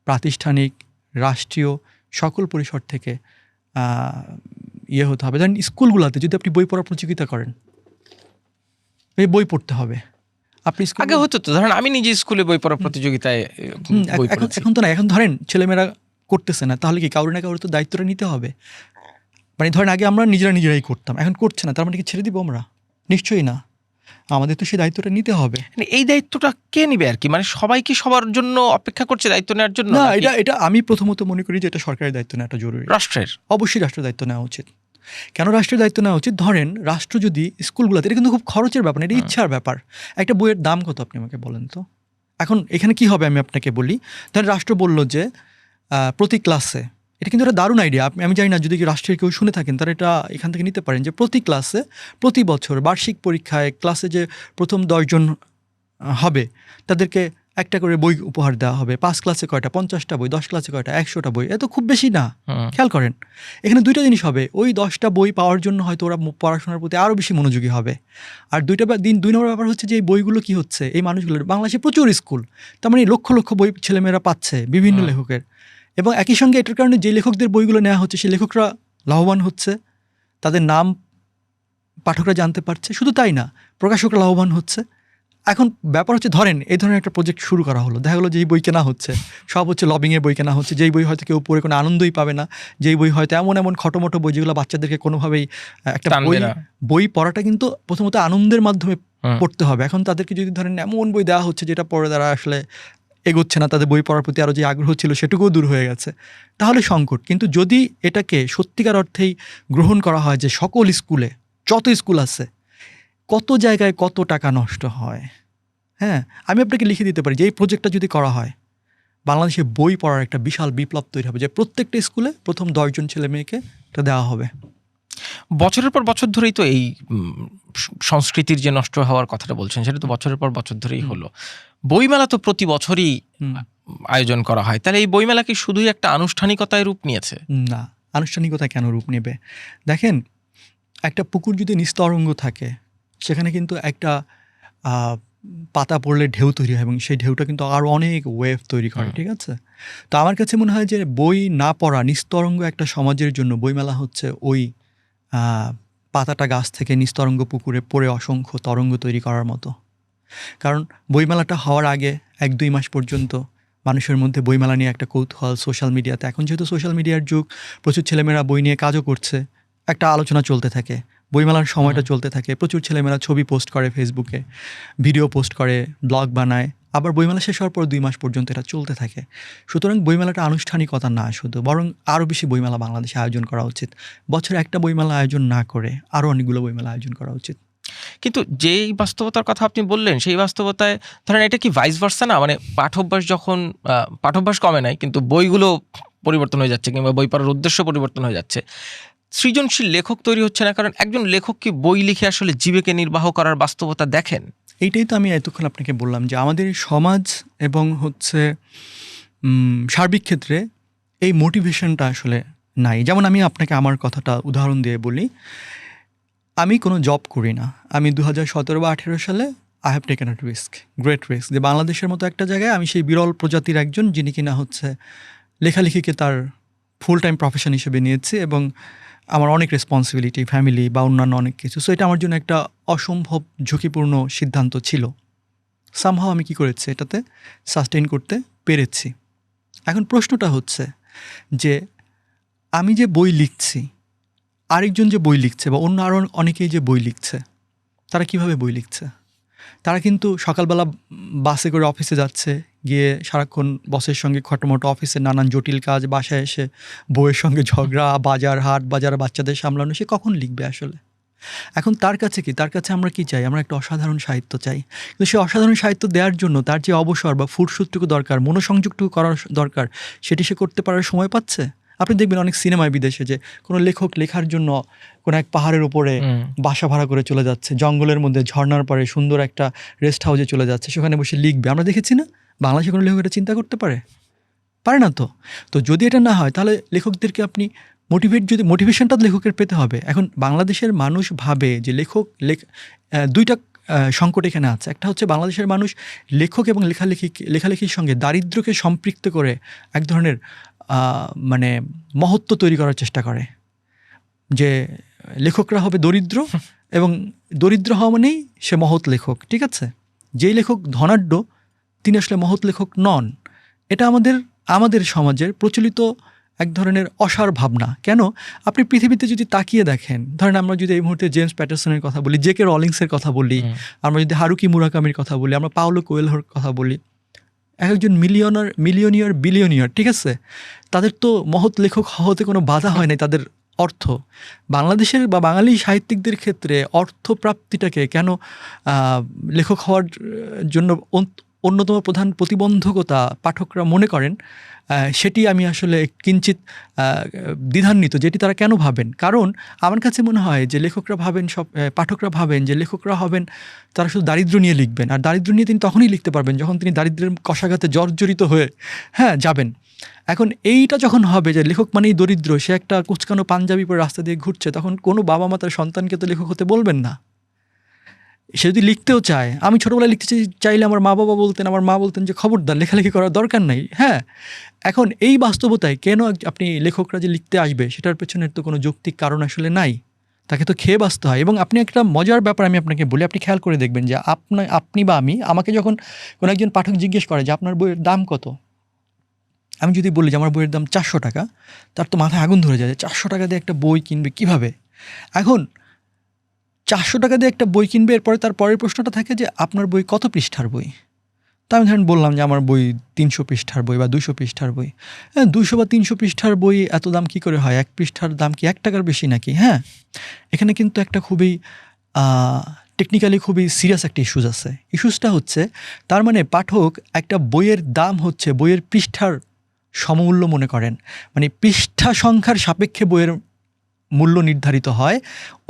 প্রাতিষ্ঠানিক, রাষ্ট্রীয় সকল পরিসর থেকে হতে হবে। ধরেন স্কুলগুলোতে যদি আপনি বই পড়ার প্রতিযোগিতা করেন, এই বই পড়তে হবে। আপনি আগে হতো তো, ধরেন আমি নিজে স্কুলে বই পড়ার প্রতিযোগিতায় এখন তো না, এখন ধরেন ছেলেমেয়েরা করতেছে না, তাহলে কি কারো না কারো তো দায়িত্বটা নিতে হবে। মানে ধরেন আগে আমরা নিজেরাই করতাম, এখন করছে না, তার মানে কি ছেড়ে দিব আমরা? নিশ্চয়ই না, আমাদের তো সেই দায়িত্বটা নিতে হবে। এই দায়িত্বটা কে নিবে আর কি? মানে সবাই কি সবার জন্য অপেক্ষা করছে দায়িত্ব নেওয়ার জন্য? না, এটা আমি প্রথমত মনে করি যে এটা সরকারের দায়িত্ব নেওয়াটা জরুরি। রাষ্ট্রের, অবশ্যই রাষ্ট্রের দায়িত্ব নেওয়া উচিত। কেন রাষ্ট্রের দায়িত্ব নেওয়া উচিত? ধরেন রাষ্ট্র যদি স্কুলগুলোতে, এটা কিন্তু খুব খরচের ব্যাপার, এটা ইচ্ছার ব্যাপার। একটা বইয়ের দাম কত আপনি আমাকে বলেন তো? এখন এখানে কি হবে আমি আপনাকে বলি। ধরেন রাষ্ট্র বলল যে প্রতি ক্লাসে, এটা কিন্তু একটা দারুণ আইডিয়া, আমি জানি না যদি রাষ্ট্রের কেউ শুনে থাকেন তারা এটা এখান থেকে নিতে পারেন, যে প্রতি ক্লাসে প্রতি বছর বার্ষিক পরীক্ষায় ক্লাসে যে প্রথম 10 জন হবে তাদেরকে একটা করে বই উপহার দেওয়া হবে। 5 ক্লাসে কয়টা? 50টা বই। 10 ক্লাসে কয়টা? 100টা বই। এত খুব বেশি না। খেয়াল করেন, এখানে দুইটা জিনিস হবে। ওই 10টা বই পাওয়ার জন্য হয়তো ওরা পড়াশোনার প্রতি আরও বেশি মনোযোগী হবে। আর 2 নম্বর ব্যাপার হচ্ছে যে এই বইগুলো কি হচ্ছে, এই মানুষগুলোর, বাংলাদেশে প্রচুর স্কুল, তার মানে লক্ষ লক্ষ বই ছেলেমেয়েরা পাচ্ছে বিভিন্ন লেখকের, এবং একই সঙ্গে এটার কারণে যে লেখকদের বইগুলো নেওয়া হচ্ছে সেই লেখকরা লাভবান হচ্ছে, তাদের নাম পাঠকরা জানতে পারছে। শুধু তাই না, প্রকাশকরা লাভবান হচ্ছে। এখন ব্যাপার হচ্ছে, ধরেন এই ধরনের একটা প্রজেক্ট শুরু করা হলো, দেখা গেলো যেই বই কেনা হচ্ছে সব হচ্ছে লবিংয়ের বই কেনা হচ্ছে, যেই বই হয়তো কেউ পড়ে কোনো আনন্দই পাবে না, যেই বই হয়তো এমন খটোমটো বই যেগুলো বাচ্চাদেরকে কোনোভাবেই, একটা বই পড়াটা কিন্তু প্রথমত আনন্দের মাধ্যমে পড়তে হবে। এখন তাদেরকে যদি ধরেন এমন বই দেওয়া হচ্ছে যেটা পড়ে তারা আসলে এগোচ্ছে না, তাদের বই পড়ার প্রতি আরও যে আগ্রহ ছিল সেটুকুও দূর হয়ে গেছে, তাহলে সংকট। কিন্তু যদি এটাকে সত্যিকার অর্থেই গ্রহণ করা হয় যে সকল স্কুলে, যত স্কুল আছে, কত জায়গায় কত টাকা নষ্ট হয়। হ্যাঁ, আমি আপনাকে লিখে দিতে পারি যে এই প্রজেক্টটা যদি করা হয়, বাংলাদেশে বই পড়ার একটা বিশাল বিপ্লব তৈরি হবে, যে প্রত্যেকটা স্কুলে প্রথম 10 জন ছেলে মেয়েকে এটা দেওয়া হবে। বছরের পর বছর ধরেই তো এই সংস্কৃতির যে নষ্ট হওয়ার কথাটা বলছেন, সেটা তো বছরের পর বছর ধরেই হলো। বইমেলা তো প্রতি বছরই আয়োজন করা হয়, তাহলে এই বইমেলা কি শুধুই একটা আনুষ্ঠানিকতায় রূপ নিয়েছে? না, আনুষ্ঠানিকতা কেন রূপ নেবে? দেখেন, একটা পুকুর যদি নিস্তরঙ্গ থাকে, সেখানে কিন্তু একটা পাতা পড়লে ঢেউ তৈরি হয়, এবং সেই ঢেউটা কিন্তু আরও অনেক ওয়েভ তৈরি করে। ঠিক আছে? তো আমার কাছে মনে হয় যে বই না পড়া, নিস্তরঙ্গ একটা সমাজের জন্য বইমেলা হচ্ছে ওই পাতাটা গাছ থেকে নিস্তরঙ্গ পুকুরে পড়ে অসংখ্য তরঙ্গ তৈরি করার মতো। কারণ বইমেলাটা হওয়ার আগে ১-২ মাস পর্যন্ত মানুষের মধ্যে বইমেলা নিয়ে একটা কৌতূহল, সোশ্যাল মিডিয়াতে এখন যেহেতু সোশ্যাল মিডিয়ার যুগ, প্রচুর ছেলেমেয়েরা বই নিয়ে কাজও করছে, একটা আলোচনা চলতে থাকে, বইমেলার সময়টা চলতে থাকে, প্রচুর ছেলেমেয়েরা ছবি পোস্ট করে ফেসবুকে, ভিডিও পোস্ট করে, ব্লগ বানায়, আবার বইমেলা শেষ হওয়ার পর ২ মাস পর্যন্ত এটা চলতে থাকে। সুতরাং বইমেলাটা আনুষ্ঠানিকতা না শুধু, বরং আরও বেশি বইমেলা বাংলাদেশে আয়োজন করা উচিত। বছরে একটা বইমেলা আয়োজন না করে আরও অনেকগুলো বইমেলা আয়োজন করা উচিত। কিন্তু যেই বাস্তবতার কথা আপনি বললেন, সেই বাস্তবতায় ধরেন এটা কি ভাইস ভার্সা না? মানে পাঠ্যাভ্যাস যখন পাঠ্যাভ্যাস কমে নাই, কিন্তু বইগুলো পরিবর্তন হয়ে যাচ্ছে কিংবা বই পড়ার উদ্দেশ্য পরিবর্তন হয়ে যাচ্ছে। সৃজনশীল লেখক তৈরি হচ্ছে না, কারণ একজন লেখক কি বই লিখে আসলে জীবিকা নির্বাহ করার বাস্তবতা দেখেন? এইটাই তো আমি এতক্ষণ আপনাকে বললাম যে আমাদের সমাজ এবং হচ্ছে সার্বিক ক্ষেত্রে এই মোটিভেশনটা আসলে নাই। যেমন আমি আপনাকে আমার কথাটা উদাহরণ দিয়ে বলি, আমি কোনো জব করি না। আমি 2017 বা 18 সালে I have taken a risk, great risk, যে বাংলাদেশের মতো একটা জায়গায় আমি সেই বিরল প্রজাতির একজন যিনি কিনা হচ্ছে লেখালেখিকে তার ফুল টাইম প্রফেশন হিসেবে নিয়েছে এবং আমার অনেক রেসপন্সিবিলিটি, ফ্যামিলি বা অন্যান্য অনেক কিছু। সো এটা আমার জন্য একটা অসম্ভব ঝুঁকিপূর্ণ সিদ্ধান্ত ছিল। সামহাও আমি কী করেছি, এটাতে সাস্টেইন করতে পেরেছি। এখন প্রশ্নটা হচ্ছে যে আমি যে বই লিখছি, আরেকজন যে বই লিখছে বা অন্য আরও অনেকেই যে বই লিখছে, তারা কিভাবে বই লিখছে? তারা কিন্তু সকালবেলা বাসে করে অফিসে যাচ্ছে, গিয়ে সারাক্ষণ বসের সঙ্গে খটোমটো অফিসের নানান জটিল কাজ, বাসায় এসে বউয়ের সঙ্গে ঝগড়া, বাজার হাট বাজার, বাচ্চাদের সামলানো, সে কখন লিখবে আসলে? এখন তার কাছে কি, তার কাছে আমরা কি চাই? আমরা একটা অসাধারণ সাহিত্য চাই। কিন্তু সে অসাধারণ সাহিত্য দেওয়ার জন্য তার যে অবসর বা ফুটসুটটুকু দরকার, মনোসংযোগটুকু করার দরকার, সেটি সে করতে পারার সময় পাচ্ছে? আপনি দেখবেন অনেক সিনেমায় বিদেশে যে কোনো লেখক লেখার জন্য কোনো এক পাহাড়ের উপরে বাসা ভাড়া করে চলে যাচ্ছে, জঙ্গলের মধ্যে ঝর্ণার পরে সুন্দর একটা রেস্ট হাউসে চলে যাচ্ছে, সেখানে বসে লিখবে। আমরা দেখেছি না? বাংলাদেশে কোনো লেখক এটা চিন্তা করতে পারে? পারে না তো। তো যদি এটা না হয়, তাহলে লেখকদেরকে আপনি মোটিভেশনটা লেখকের পেতে হবে। এখন বাংলাদেশের মানুষ ভাবে যে দুইটা সংকট এখানে আছে। একটা হচ্ছে বাংলাদেশের মানুষ লেখক এবং লেখালেখির সঙ্গে দারিদ্র্যকে সম্পৃক্ত করে এক ধরনের মানে মহত্ব তৈরি করার চেষ্টা করে, যে লেখকরা হবে দরিদ্র এবং দরিদ্র হওয়া মানেই সে মহৎ লেখক। ঠিক আছে? যেই লেখক ধনাঢ্য তিনি আসলে মহৎ লেখক নন। এটা আমাদের সমাজের প্রচলিত এক ধরনের অসার ভাবনা। কেন? আপনি পৃথিবীতে যদি তাকিয়ে দেখেন, ধরেন আমরা যদি এই মুহূর্তে জেমস প্যাটারসনের কথা বলি, জেকে রলিংসের কথা বলি, আমরা যদি হারুকি মুরাকামির কথা বলি, আমরা পাওলো কোয়েলহোর কথা বলি, একজন মিলিয়নিয়ার বিলিয়নিয়ার, ঠিক আছে, তাদের তো মহৎ লেখক হতে কোনো বাধা হয় নাই। তাদের অর্থ, বাংলাদেশের বা বাঙালি সাহিত্যিকদের ক্ষেত্রে অর্থপ্রাপ্তিটাকে কেন লেখক হওয়ার জন্য অন্যতম প্রধান প্রতিবন্ধকতা পাঠকরা মনে করেন, সেটি আমি আসলে কিঞ্চিত দ্বিধান্বিত, যেটি তারা কেন ভাবেন। কারণ আমার কাছে মনে হয় যে লেখকরা ভাবেন, পাঠকরা ভাবেন যে লেখকরা হবেন তারা শুধু দারিদ্র্য নিয়ে লিখবেন, আর দারিদ্র্য নিয়ে তিনি তখনই লিখতে পারবেন যখন তিনি দারিদ্র্যের কষাঘাতে জর্জরিত হয়ে যাবেন। এখন এইটা যখন হবে যে লেখক মানেই দরিদ্র, সে একটা কুচকানো পাঞ্জাবি পরে রাস্তা দিয়ে ঘুরছে, তখন কোনো বাবা মা তার সন্তানকে তো লেখক হতে বলবেন না। সে যদি লিখতেও চায়, আমি ছোটোবেলায় লিখতে চাইলে আমার মা বলতেন যে খবরদার, লেখালেখি করার দরকার নাই। এখন এই বাস্তবতায় কেন আপনি লেখকরা যে লিখতে আসবে সেটার পেছনের তো কোনো যৌক্তিক কারণ আসলে নাই। তাকে তো খেয়ে বাঁচতে হয়। এবং আপনি একটা মজার ব্যাপার আমি আপনাকে বলি, আপনি খেয়াল করে দেখবেন যে আপনি বা আমাকে যখন কোনো একজন পাঠক জিজ্ঞেস করে যে আপনার বইয়ের দাম কত, আমি যদি বলি যে আমার বইয়ের দাম 400 টাকা, তার তো মাথায় আগুন ধরে যায় যে 400 টাকা দিয়ে একটা বই কিনবে কিভাবে। এখন 400 টাকা দিয়ে একটা বই কিনবে, এরপরে তার পরের প্রশ্নটা থাকে যে আপনার বই কত পৃষ্ঠার বই। তা আমি ধরেন বললাম যে আমার বই 300 পৃষ্ঠার বই বা 200 পৃষ্ঠার বই। 200 বা 300 পৃষ্ঠার বই এত দাম কী করে হয়? এক পৃষ্ঠার দাম কি 1 টাকার বেশি নাকি? এখানে কিন্তু একটা খুবই টেকনিক্যালি খুবই সিরিয়াস একটা ইস্যুস আছে। ইস্যুসটা হচ্ছে, তার মানে পাঠক একটা বইয়ের দাম হচ্ছে বইয়ের পৃষ্ঠার সমমূল্য মনে করেন। মানে পৃষ্ঠা সংখ্যার সাপেক্ষে বইয়ের মূল্য নির্ধারিত হয়।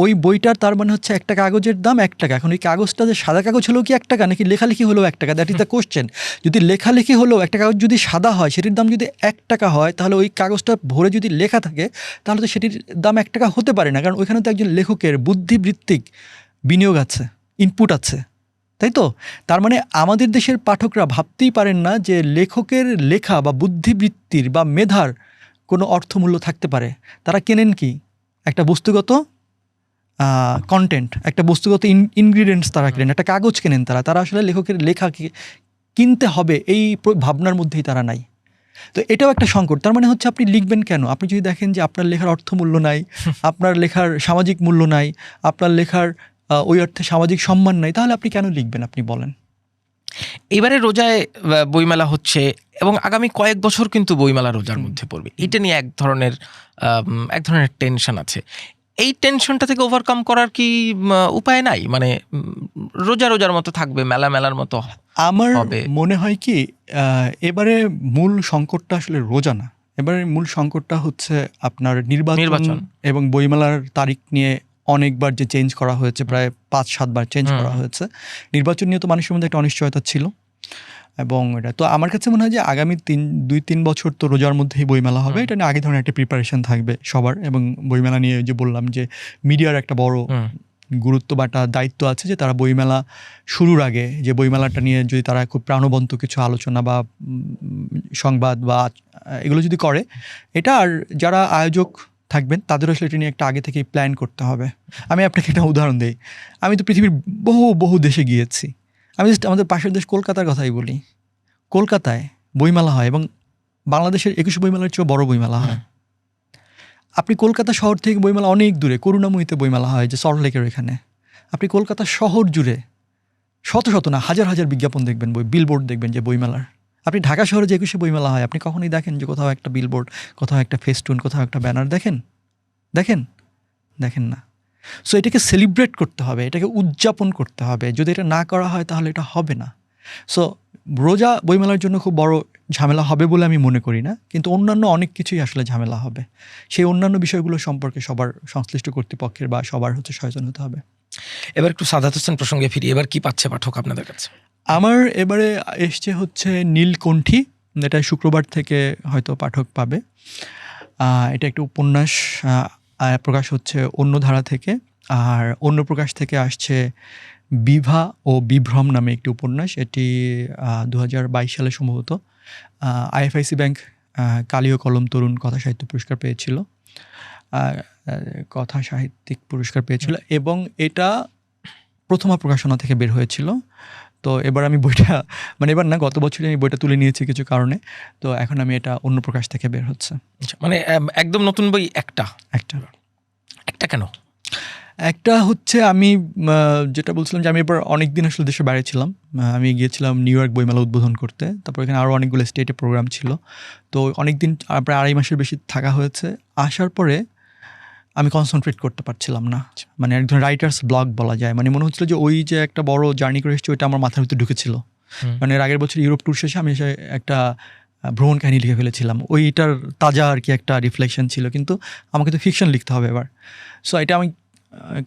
ওই বইটার তার মানে হচ্ছে একটা কাগজের দাম 1 টাকা। এখন ওই কাগজটা যে সাদা কাগজ হলেও কি 1 টাকা, নাকি লেখালেখি হলেও 1 টাকা? That is the question. যদি লেখালেখি হলেও একটা কাগজ যদি সাদা হয়, সেটির দাম যদি 1 টাকা হয়, তাহলে ওই কাগজটা ভরে যদি লেখা থাকে, তাহলে তো সেটির দাম 1 টাকা হতে পারে না। কারণ ওইখানে তো একজন লেখকের বুদ্ধিবৃত্তিক বিনিয়োগ আছে, ইনপুট আছে, তাই তো? তার মানে আমাদের দেশের পাঠকরা ভাবতেই পারেন না যে লেখকের লেখা বা বুদ্ধিবৃত্তির বা মেধার কোনো অর্থমূল্য থাকতে পারে। তারা কেনেন কি? একটা বস্তুগত কন্টেন্ট, একটা বস্তুগত ইনগ্রিডিয়েন্টস তারা কেনেন, একটা কাগজ কেনেন, তারা আসলে লেখকের লেখাকে কিনতে হবে এই ভাবনার মধ্যেই তারা নাই। তো এটাও একটা সংকট। তার মানে হচ্ছে আপনি লিখবেন কেন? আপনি যদি দেখেন যে আপনার লেখার অর্থমূল্য নাই, আপনার লেখার সামাজিক মূল্য নাই, আপনার লেখার ওই অর্থে সামাজিক সম্মান নাই, তাহলে আপনি কেন লিখবেন আপনি বলেন? এবারে রোজায় বইমেলা হচ্ছে এবং আগামী কয়েক বছর কিন্তু বইমেলা রোজার মধ্যে পড়বে, এটা নিয়ে এক ধরনের টেনশন আছে। এই টেনশনটা থেকে ওভারকাম করার কি উপায় নাই? মানে রোজার মতো থাকবে, মেলার মতো আমার হবে? মনে হয় কি, এবারে মূল সংকটটা আসলে রোজা না, এবারে মূল সংকটটা হচ্ছে আপনার নির্বাচন এবং বইমেলার তারিখ নিয়ে অনেকবার যে চেঞ্জ করা হয়েছে, প্রায় 5-7 বার চেঞ্জ করা হয়েছে। নির্বাচন নিয়ে তো মানুষের মধ্যে একটা অনিশ্চয়তা ছিল, এবং এটা তো আমার কাছে মনে হয় যে আগামী 2-3 বছর তো রোজার মধ্যেই বইমেলা হবে। এটা নিয়ে আগে ধরনের একটা প্রিপারেশন থাকবে সবার, এবং বইমেলা নিয়ে যে বললাম যে মিডিয়ার একটা বড় গুরুত্ব বা একটা দায়িত্ব আছে যে তারা বইমেলা শুরুর আগে যে বইমেলাটা নিয়ে যদি তারা খুব প্রাণবন্ত কিছু আলোচনা বা সংবাদ বা এগুলো যদি করে, এটা আর যারা আয়োজক থাকবেন তাদেরও আসলে এটা নিয়ে একটা আগে থেকেই প্ল্যান করতে হবে। আমি আপনাকে একটা উদাহরণ দিই। আমি তো পৃথিবীর বহু দেশে গিয়েছি। আমি জাস্ট আমাদের পাশের দেশ কলকাতার কথাই বলি। কলকাতায় বইমেলা হয় এবং বাংলাদেশের 21 বইমেলার চেয়েও বড় বইমেলা হয়। আপনি কলকাতা শহর থেকে বইমেলা অনেক দূরে, করুণাময়ীতে বইমেলা হয় যে সল্টলেকের এখানে। আপনি কলকাতা শহর জুড়ে শত না হাজার বিজ্ঞাপন দেখবেন, বিলবোর্ড দেখবেন যে বইমেলার। আপনি ঢাকা শহরে যে 21 বইমেলা হয়, আপনি কখনোই দেখেন যে কোথাও একটা বিলবোর্ড, কোথাও একটা ফেস্টুন, কোথাও একটা ব্যানার দেখেন না। সো এটাকে সেলিব্রেট করতে হবে, এটাকে উদযাপন করতে হবে। যদি এটা না করা হয় তাহলে এটা হবে না। সো রোজা বইমেলার জন্য খুব বড় ঝামেলা হবে বলে আমি মনে করি না, কিন্তু অন্যান্য অনেক কিছুই আসলে ঝামেলা হবে। সেই অন্যান্য বিষয়গুলো সম্পর্কে সবার সংশ্লিষ্ট কর্তৃপক্ষের বা সবার সচেতন হতে হবে। এবার একটু সাদাত হোসেন প্রসঙ্গে ফিরি। এবার কি পাচ্ছে পাঠক আপনাদের কাছে? আমার এবারে এসছে হচ্ছে নীলকণ্ঠী, এটা শুক্রবার থেকে হয়তো পাঠক পাবে। এটা একটা উপন্যাস, প্রকাশ হচ্ছে অন্যধারা থেকে। আর অন্য প্রকাশ থেকে আসছে বিভা ও বিভ্রম নামে একটি উপন্যাস। এটি 2022 সালে সম্ভবত আইএফআইসি ব্যাংক কালীয় কলম তরুণ কথা সাহিত্য পুরস্কার পেয়েছিল, কথা সাহিত্যিক পুরস্কার পেয়েছিল, এবং এটা প্রথমা প্রকাশনা থেকে বের হয়েছিল। তো এবার আমি বইটা, মানে এবার না, গত বছরই আমি বইটা তুলে নিয়েছি কিছু কারণে। তো এখন আমি এটা অন্য প্রকাশ থেকে বের হচ্ছে। মানে একদম নতুন বই একটা কেন? একটা হচ্ছে আমি যেটা বলছিলাম যে আমি এবার অনেকদিন আসলে দেশের বাইরে ছিলাম। আমি গিয়েছিলাম নিউ ইয়র্ক বইমেলা উদ্বোধন করতে। তারপর এখানে আরও অনেকগুলো স্টেটে প্রোগ্রাম ছিল। তো অনেকদিন, প্রায় 2.5 মাসের বেশি থাকা হয়েছে। আসার পরে আমি কনসেন্ট্রেট করতে পারছিলাম না। মানে একজন রাইটার্স ব্লক বলা যায়। মানে মনে হচ্ছিল যে ওই যে একটা বড় জার্নি করে এসেছি, ওইটা আমার মাথার ভিতরে ঢুকেছিল। মানে এর আগের বছর ইউরোপ ট্যুর শেষে আমি এসে একটা ভ্রমণ কাহিনী লিখে ফেলেছিলাম। ওইটার তাজা আর কি একটা রিফ্লেকশন ছিল, কিন্তু আমাকে তো ফিকশন লিখতে হবে এবার। সো এটা আমি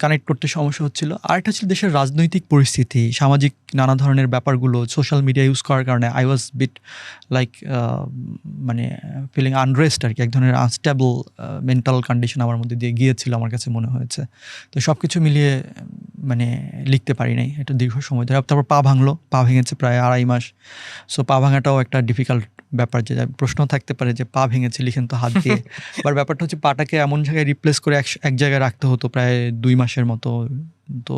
কানেক্ট করতে সমস্যা হচ্ছিল। আরেকটা ছিল দেশের রাজনৈতিক পরিস্থিতি, সামাজিক নানা ধরনের ব্যাপারগুলো সোশ্যাল মিডিয়া ইউজ করার কারণে আই ওয়াজ বিট লাইক মানে ফিলিং আনরেস্ট আর কি, এক ধরনের আনস্টেবল মেন্টাল কন্ডিশন আমার মধ্যে দিয়ে গিয়েছিল আমার কাছে মনে হয়েছে। তো সব কিছু মিলিয়ে মানে লিখতে পারি নাই এটা দীর্ঘ সময় ধরে। তারপর পা ভেঙেছে প্রায় 2.5 মাস। সো পা ভাঙাটাও একটা ডিফিকাল্ট ব্যাপার, যে প্রশ্ন থাকতে পারে যে পা ভেঙেছে লিখেন তো হাত দিয়ে। বাট ব্যাপারটা হচ্ছে পাটাকে এমন জায়গায় রিপ্লেস করে এক জায়গায় রাখতে হতো প্রায় 2 মাসের মতো। তো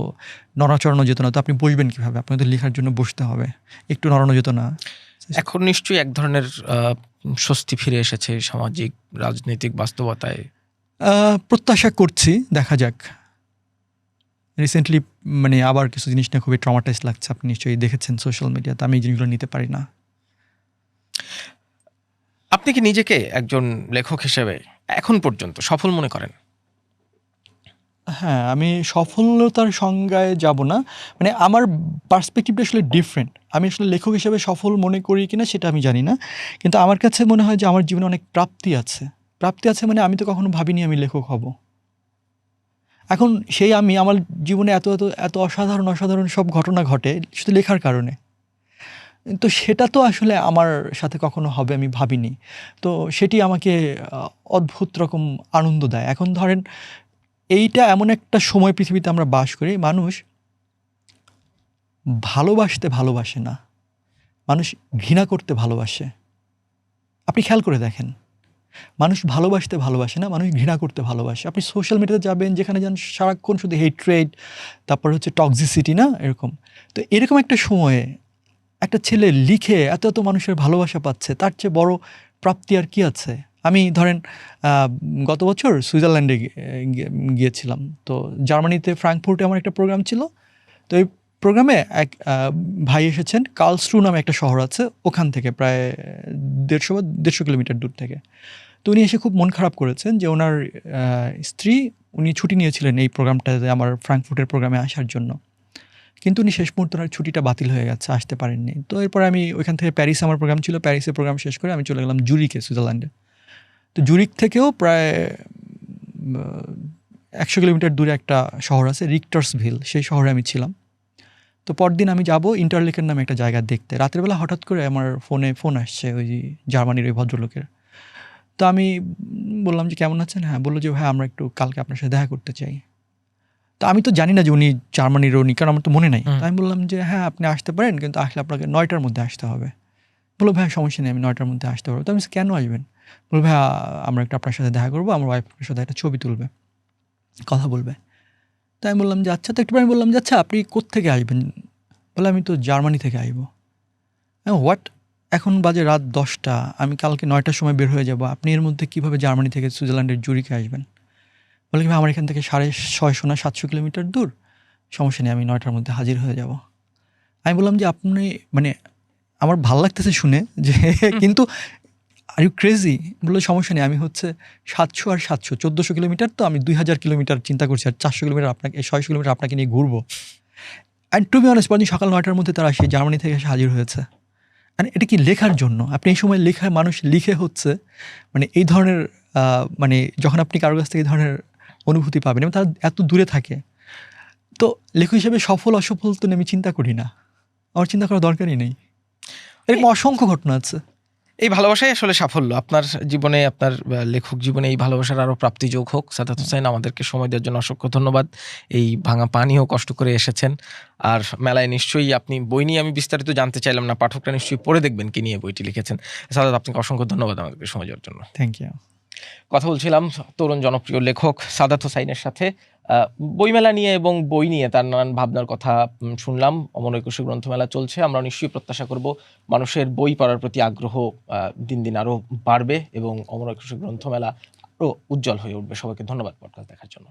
নড়াচড়ানো যেত না। তো আপনি বসবেন কীভাবে? আপনাকে তো লেখার জন্য বসতে হবে, একটু নড়ানো যেত না। এখন নিশ্চয়ই এক ধরনের স্বস্তি ফিরে এসেছে সামাজিক রাজনৈতিক বাস্তবতায়। প্রত্যাশা করছি, দেখা যাক। রিসেন্টলি মানে আবার কিছু জিনিস নিয়ে খুবই ট্রমাটাইজ লাগছে। আপনি নিশ্চয়ই দেখেছেন সোশ্যাল মিডিয়াতে। আমি এই জিনিসগুলো নিতে পারি না। আপনি কি নিজেকে একজন লেখক হিসেবে এখন পর্যন্ত সফল মনে করেন? হ্যাঁ, আমি সফলতার সংজ্ঞায় যাব না। মানে আমার পার্সপেক্টিভটা আসলে ডিফারেন্ট। আমি আসলে লেখক হিসেবে সফল মনে করি কিনা সেটা আমি জানি না। কিন্তু আমার কাছে মনে হয় যে আমার জীবনে অনেক প্রাপ্তি আছে। মানে আমি তো কখনো ভাবিনি আমি লেখক হব। এখন সেই আমি, আমার জীবনে এত অসাধারণ সব ঘটনা ঘটে শুধু লেখার কারণে। তো সেটা তো আসলে আমার সাথে কখনো হবে আমি ভাবিনি। তো সেটি আমাকে অদ্ভুত রকম আনন্দ দেয়। এখন ধরেন এইটা এমন একটা সময় পৃথিবীতে আমরা বাস করি, মানুষ ভালোবাসে না, মানুষ ঘৃণা করতে ভালোবাসে। আপনি খেয়াল করে দেখেন, মানুষ ভালোবাসতে ভালোবাসে না, মানুষ ঘৃণা করতে ভালোবাসে। আপনি সোশ্যাল মিডিয়াতে যাবেন, যেখানে যান সারাক্ষণ শুধু হেট্রেড, তারপর হচ্ছে টক্সিসিটি, না এরকম। তো এরকম একটা সময়ে একটা ছেলে লিখে এত এত মানুষের ভালোবাসা পাচ্ছে, তার চেয়ে বড় প্রাপ্তি আর কি আছে? আমি ধরেন গত বছর সুইজারল্যান্ডে গিয়েছিলাম। তো জার্মানিতে ফ্রাঙ্কফুর্টে আমার একটা প্রোগ্রাম ছিল। তো এই প্রোগ্রামে এক ভাই এসেছেন, কার্লসরু নামে একটা শহর আছে, ওখান থেকে প্রায় 150 কিলোমিটার দূর থেকে। তো উনি এসে খুব মন খারাপ করেছেন যে ওনার স্ত্রী, উনি ছুটি নিয়েছিলেন এই প্রোগ্রামটাতে, আমার ফ্রাঙ্কফুর্টের প্রোগ্রামে আসার জন্য, কিন্তু উনি শেষ মুহূর্তে ওনার ছুটিটা বাতিল হয়ে গেছে, আসতে পারেননি। তো এরপর আমি ওইখান থেকে প্যারিসে আমার প্রোগ্রাম ছিল, প্যারিসে প্রোগ্রাম শেষ করে আমি চলে গেলাম জুরিকে, সুইজারল্যান্ডে। তো জুরিক থেকেও প্রায় 100 কিলোমিটার দূরে একটা শহর আছে রিক্টার্সভিল, সেই শহরে আমি ছিলাম। তো পরদিন আমি যাব ইন্টারলেকের নামে একটা জায়গা দেখতে। রাতের বেলা হঠাৎ করে আমার ফোন আসছে ওই জার্মানির ওই ভদ্রলোকের। তো আমি বললাম যে, কেমন আছেন? হ্যাঁ, বললো যে, ভাই আমরা একটু কালকে আপনার সাথে দেখা করতে চাই। তো আমি তো জানি না যে উনি জার্মানির, উনি, কারণ আমার তো মনে নাই। তো আমি বললাম যে, হ্যাঁ আপনি আসতে পারেন, কিন্তু আসলে আপনাকে 9টার মধ্যে আসতে হবে। বললো, ভাই সমস্যা নেই, আমি 9টার মধ্যে আসতে পারবো। তো আমি কেন আসবেন? বললো, ভাই আমরা একটু আপনার সাথে দেখা করবো, আমার ওয়াইফের সাথে একটা ছবি তুলবে, কথা বলবে। তো আমি বললাম যে আচ্ছা। তো একটু আমি বললাম যে, আচ্ছা আপনি কোত্থেকে আসবেন? বলে, আমি তো জার্মানি থেকে আসবো। হোয়াট? এখন বাজে রাত 10টা, আমি কালকে 9টার সময় বের হয়ে যাব, আপনি এর মধ্যে কীভাবে জার্মানি থেকে সুইজারল্যান্ডের জুরিকে আসবেন? বলে কি, ভাই আমার এখান থেকে 650 না 700 কিলোমিটার দূর, সমস্যা নেই, আমি 9টার মধ্যে হাজির হয়ে যাব। আমি বললাম যে, আপনি মানে আমার ভাল লাগতেছে শুনে যে কিন্তু আর ইউ ক্রেজি? বললো, সমস্যা নেই, আমি হচ্ছে 700 আর 700 1400 কিলোমিটার, তো আমি 2000 কিলোমিটার চিন্তা করছি, আর 400 কিলোমিটার আপনাকে, 600 কিলোমিটার আপনাকে নিয়ে ঘুরবো। অ্যান্ড টু বি অনেস্ট, পরদিন সকাল 9টার মধ্যে তারা সেই জার্মানি থেকে এসে হাজির হয়েছে। মানে এটা কি লেখার জন্য? আপনি এই সময় লেখায়, মানুষ লিখে হচ্ছে মানে এই ধরনের মানে যখন আপনি কারো কাছ থেকে এই ধরনের অনুভূতি পাবেন এবং তারা এত দূরে থাকে। তো লেখক হিসেবে সফল অসফল তো আমি চিন্তা করি না, আমার চিন্তা করার দরকারই নেই। এরকম অসংখ্য ঘটনা আছে। এই ভালোবাসাই আসলে সাফল্য। আপনার জীবনে, আপনার লেখক জীবনে এই ভালোবাসার আরও প্রাপ্তিযোগ হোক। সাদাত হোসেন, আমাদেরকে সময় দেওয়ার জন্য অসংখ্য ধন্যবাদ। এই ভাঙা পানিও কষ্ট করে এসেছেন। আর মেলায় নিশ্চয়ই আপনি বই নিয়ে, আমি বিস্তারিত জানতে চাইলাম না, পাঠকরা নিশ্চয়ই পড়ে দেখবেন কি নিয়ে বইটি লিখেছেন। সাদাত, আপনাকে অসংখ্য ধন্যবাদ আমাদেরকে সময় দেওয়ার জন্য। Thank you. কথা বলছিলাম তরুণ জনপ্রিয় লেখক সাদাত হোসাইনের সাথে বইমেলা নিয়ে এবং বই নিয়ে তার নানান ভাবনার কথা শুনলাম। অমর একুশে গ্রন্থমেলা চলছে, আমরা নিশ্চয়ই প্রত্যাশা করব মানুষের বই পড়ার প্রতি আগ্রহ দিন দিন আরও বাড়বে এবং অমর একুশে গ্রন্থমেলা আরও উজ্জ্বল হয়ে উঠবে। সবাইকে ধন্যবাদ পডকাস্ট দেখার জন্য।